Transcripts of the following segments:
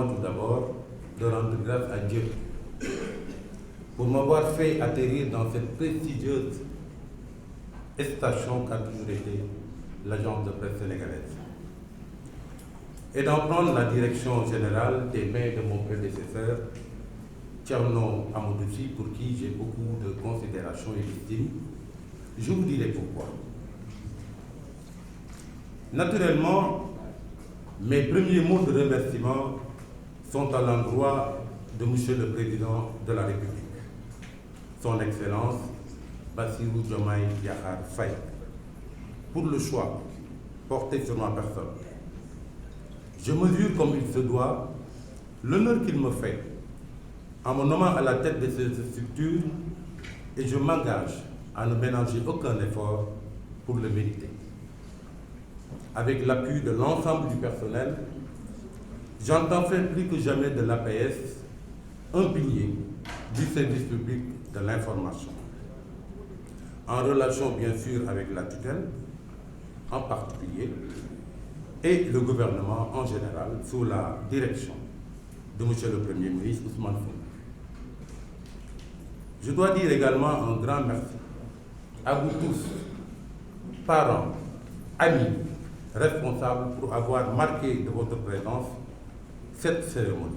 Tout d'abord, de rendre grâce à Dieu pour m'avoir fait atterrir dans cette prestigieuse station qu'a toujours été l'agence de presse sénégalaise et d'en prendre la direction générale des mains de mon prédécesseur, Thierno Amadou Sy, pour qui j'ai beaucoup de considération et d'estime. Je vous dirai pourquoi. Naturellement, mes premiers mots de remerciement sont à l'endroit de Monsieur le Président de la République, Son Excellence Bassirou Diomaye Diakhar Faye, pour le choix porté sur ma personne. Je mesure comme il se doit l'honneur qu'il me fait en me nommant à la tête de cette structure et je m'engage à ne ménager aucun effort pour le mériter. Avec l'appui de l'ensemble du personnel, j'entends faire plus que jamais de l'APS un pilier du service public de l'information, en relation bien sûr avec la tutelle en particulier et le gouvernement en général sous la direction de M. le Premier ministre Ousmane Sonko. Je dois dire également un grand merci à vous tous, parents, amis, responsables, pour avoir marqué de votre présence cette cérémonie.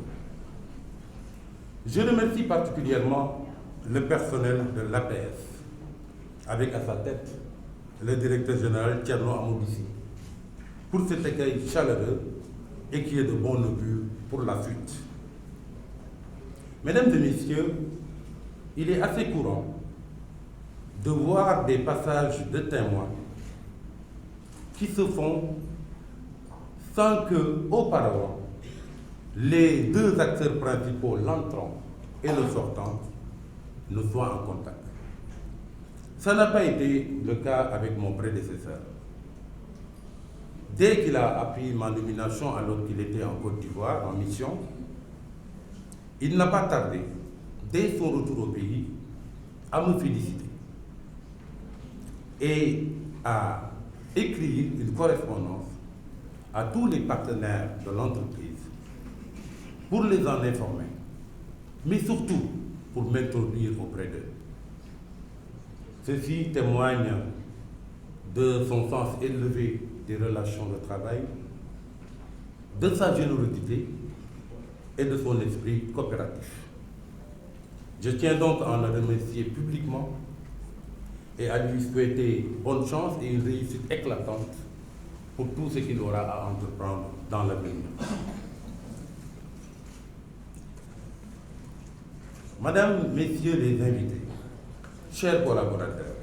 Je remercie particulièrement le personnel de l'APS, avec à sa tête le directeur général Thierno Amadou Sy, pour cet accueil chaleureux et qui est de bon augure pour la suite. Mesdames et messieurs, il est assez courant de voir des passages de témoins qui se font sans que, auparavant, les deux acteurs principaux, l'entrant et le sortant, ne soient en contact. Ça n'a pas été le cas avec mon prédécesseur. Dès qu'il a appuyé ma nomination alors qu'il était en Côte d'Ivoire en mission, il n'a pas tardé, dès son retour au pays, à me féliciter et à écrire une correspondance à tous les partenaires de l'entreprise pour les en informer, mais surtout pour m'introduire auprès d'eux. Ceci témoigne de son sens élevé des relations de travail, de sa générosité et de son esprit coopératif. Je tiens donc à le remercier publiquement et à lui souhaiter bonne chance et une réussite éclatante pour tout ce qu'il aura à entreprendre dans l'avenir. Madame, Messieurs les invités, chers collaborateurs,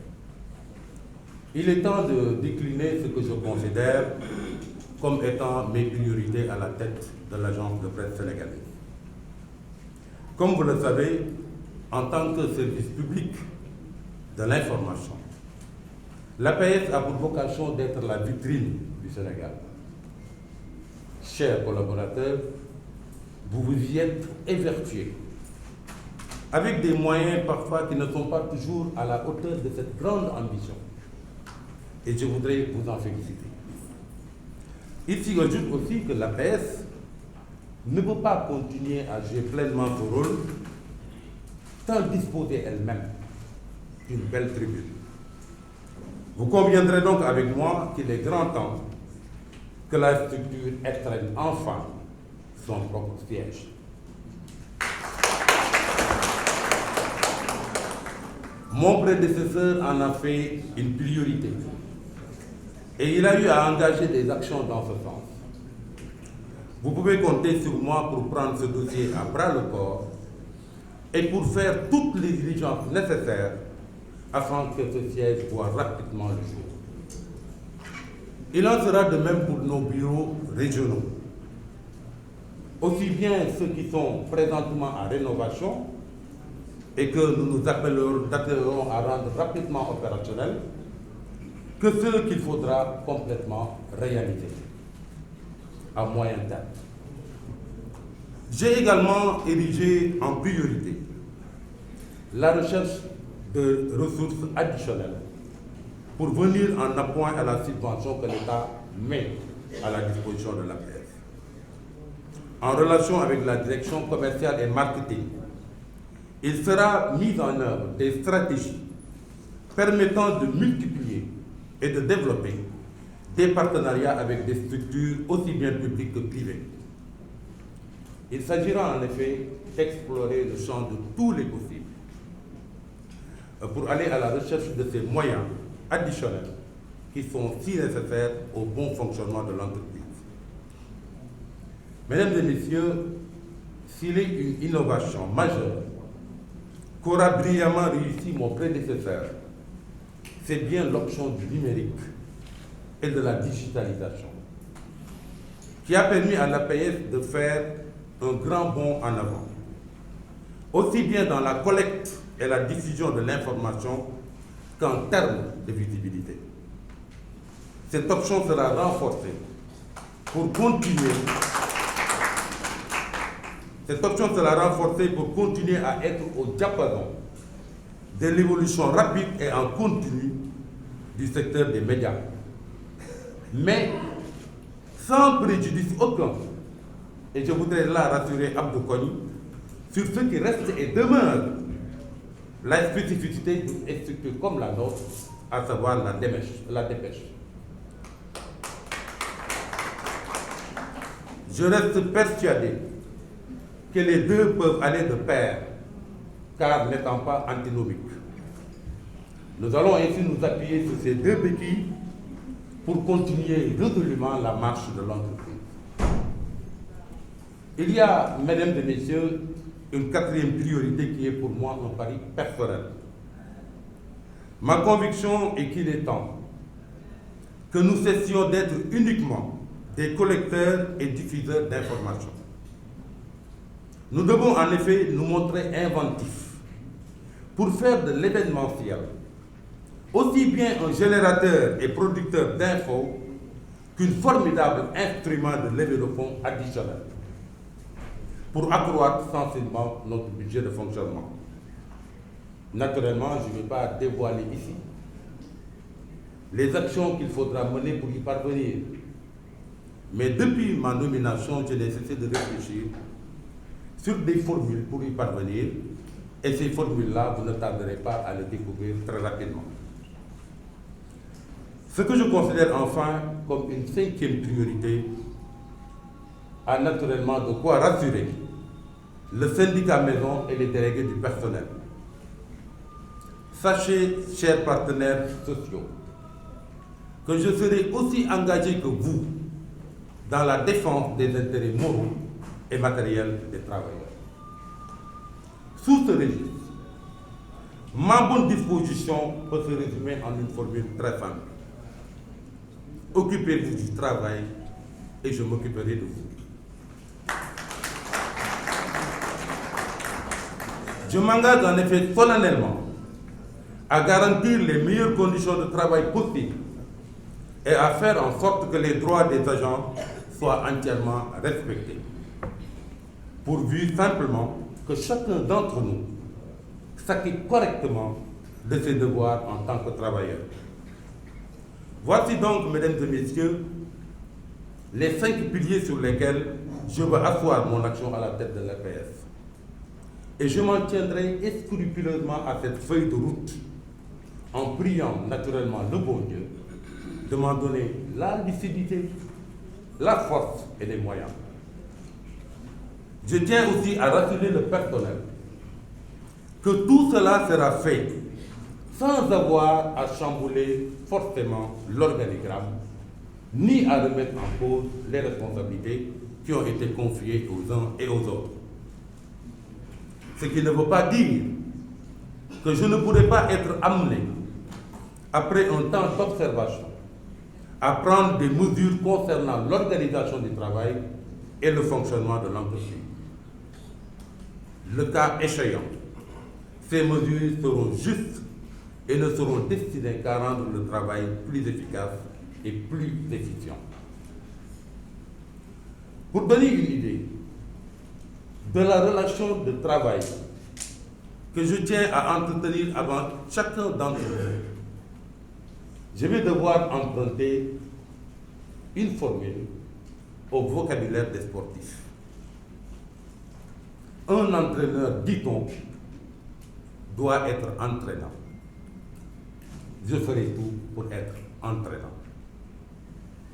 il est temps de décliner ce que je considère comme étant mes priorités à la tête de l'agence de presse sénégalaise. Comme vous le savez, en tant que service public de l'information, l'APS a pour vocation d'être la vitrine du Sénégal. Chers collaborateurs, vous vous y êtes évertués, avec des moyens parfois qui ne sont pas toujours à la hauteur de cette grande ambition. Et je voudrais vous en féliciter. Il s'y ajoute aussi que l'APS ne peut pas continuer à jouer pleinement ce rôle sans disposer elle-même d'une belle tribune. Vous conviendrez donc avec moi qu'il est grand temps que la structure extraîne enfin son propre siège. Mon prédécesseur en a fait une priorité et il a eu à engager des actions dans ce sens. Vous pouvez compter sur moi pour prendre ce dossier à bras le corps et pour faire toutes les diligences nécessaires afin que ce siège voie rapidement le jour. Il en sera de même pour nos bureaux régionaux, aussi bien ceux qui sont présentement en rénovation et que nous nous appellerons à rendre rapidement opérationnels, que ceux qu'il faudra complètement réaliser à moyen terme. J'ai également érigé en priorité la recherche de ressources additionnelles pour venir en appoint à la subvention que l'État met à la disposition de l'APS. en relation avec la direction commerciale et marketing, il sera mis en œuvre des stratégies permettant de multiplier et de développer des partenariats avec des structures aussi bien publiques que privées. Il s'agira en effet d'explorer le champ de tous les possibles pour aller à la recherche de ces moyens additionnels qui sont si nécessaires au bon fonctionnement de l'entreprise. Mesdames et messieurs, s'il est une innovation majeure qu'aura brillamment réussi mon prédécesseur, c'est bien l'option du numérique et de la digitalisation, qui a permis à l'APS de faire un grand bond en avant, aussi bien dans la collecte et la diffusion de l'information qu'en termes de visibilité. Cette option sera renforcée pour continuer. Cette option sera renforcée pour continuer à être au diapason de l'évolution rapide et en continu du secteur des médias, mais sans préjudice aucun. Et je voudrais là rassurer Abdou Kony sur ce qui reste et demeure la spécificité d'une structure comme la nôtre, à savoir la dépêche. Je reste persuadé que les deux peuvent aller de pair, car n'étant pas antinomiques. Nous allons ainsi nous appuyer sur ces deux béquilles pour continuer résolument la marche de l'entreprise. Il y a, mesdames et messieurs, une quatrième priorité qui est pour moi un pari personnel. Ma conviction est qu'il est temps que nous cessions d'être uniquement des collecteurs et diffuseurs d'informations. Nous devons en effet nous montrer inventifs pour faire de l'événementiel aussi bien un générateur et producteur d'infos qu'une formidable instrument de levée de fonds additionnel pour accroître sensiblement notre budget de fonctionnement. Naturellement, je ne vais pas dévoiler ici les actions qu'il faudra mener pour y parvenir. Mais depuis ma nomination, je n'ai cessé de réfléchir sur des formules pour y parvenir, et ces formules-là, vous ne tarderez pas à les découvrir très rapidement. Ce que je considère enfin comme une cinquième priorité a naturellement de quoi rassurer le syndicat maison et les délégués du personnel. Sachez, chers partenaires sociaux, que je serai aussi engagé que vous dans la défense des intérêts moraux et matériels des travailleurs. Sous ce registre, ma bonne disposition peut se résumer en une formule très simple. Occupez-vous du travail et je m'occuperai de vous. Je m'engage en effet solennellement à garantir les meilleures conditions de travail possibles et à faire en sorte que les droits des agents soient entièrement respectés, pourvu simplement que chacun d'entre nous s'acquitte correctement de ses devoirs en tant que travailleur. Voici donc, mesdames et messieurs, les 5 piliers sur lesquels je veux asseoir mon action à la tête de l'APS. Et je m'en tiendrai scrupuleusement à cette feuille de route, en priant naturellement le bon Dieu de m'en donner la lucidité, la force et les moyens. Je tiens aussi à rassurer le personnel que tout cela sera fait sans avoir à chambouler forcément l'organigramme, ni à remettre en cause les responsabilités qui ont été confiées aux uns et aux autres. Ce qui ne veut pas dire que je ne pourrais pas être amené, après un temps d'observation, à prendre des mesures concernant l'organisation du travail et le fonctionnement de l'entreprise. Le cas échéant, ces mesures seront justes et ne seront destinées qu'à rendre le travail plus efficace et plus efficient. Pour donner une idée de la relation de travail que je tiens à entretenir avant chacun d'entre vous, je vais devoir emprunter une formule au vocabulaire des sportifs. un entraîneur, dit-on, doit être entraînant. Je ferai tout pour être entraînant.